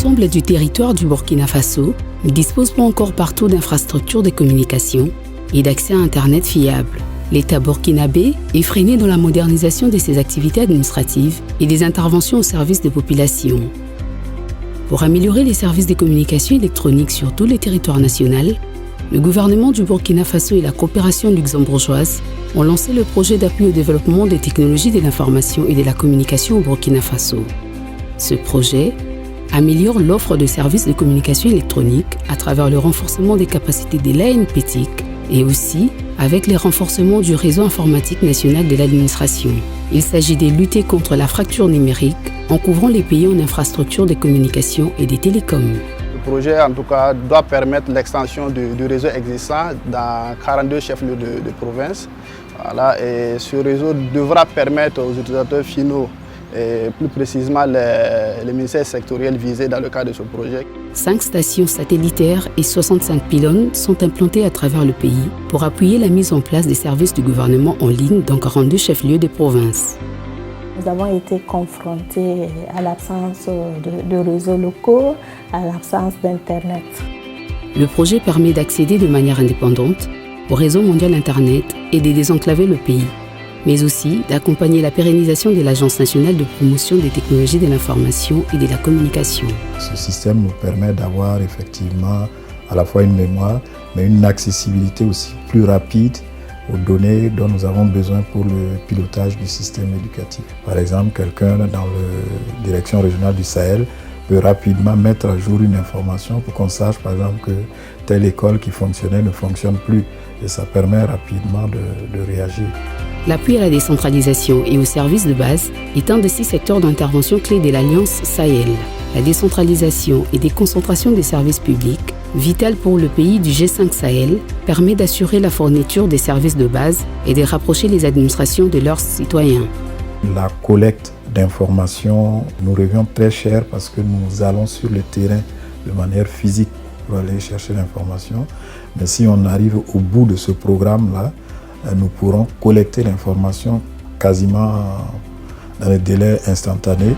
L'ensemble du territoire du Burkina Faso ne dispose pas encore partout d'infrastructures de communication et d'accès à Internet fiable. L'État burkinabé est freiné dans la modernisation de ses activités administratives et des interventions au service des populations. Pour améliorer les services de communication électronique sur tout le territoire national, le gouvernement du Burkina Faso et la coopération luxembourgeoise ont lancé le projet d'appui au développement des technologies de l'information et de la communication au Burkina Faso. Ce projet améliore l'offre de services de communication électronique à travers le renforcement des capacités de l'ANPTIC et aussi avec les renforcements du réseau informatique national de l'administration. Il s'agit de lutter contre la fracture numérique en couvrant les pays en infrastructures de communication et des télécoms. Le projet, en tout cas, doit permettre l'extension du réseau existant dans 42 chefs-lieux de province. Voilà, et ce réseau devra permettre aux utilisateurs finaux, et plus précisément les ministères sectoriels visés dans le cadre de ce projet. 5 stations satellitaires et 65 pylônes sont implantés à travers le pays pour appuyer la mise en place des services du gouvernement en ligne dans 42 chefs-lieux de province. Nous avons été confrontés à l'absence de réseaux locaux, à l'absence d'Internet. Le projet permet d'accéder de manière indépendante au réseau mondial Internet et de désenclaver le pays, mais aussi d'accompagner la pérennisation de l'Agence nationale de promotion des technologies de l'information et de la communication. Ce système nous permet d'avoir effectivement à la fois une mémoire, mais une accessibilité aussi plus rapide aux données dont nous avons besoin pour le pilotage du système éducatif. Par exemple, quelqu'un dans la direction régionale du Sahel peut rapidement mettre à jour une information pour qu'on sache par exemple que telle école qui fonctionnait ne fonctionne plus et ça permet rapidement de réagir. L'appui à la décentralisation et aux services de base est un des 6 secteurs d'intervention clés de l'Alliance Sahel. La décentralisation et déconcentration des services publics, vitale pour le pays du G5 Sahel, permet d'assurer la fourniture des services de base et de rapprocher les administrations de leurs citoyens. La collecte d'informations nous revient très cher parce que nous allons sur le terrain de manière physique pour aller chercher l'information. Mais si on arrive au bout de ce programme-là, nous pourrons collecter l'information quasiment dans les délais instantanés.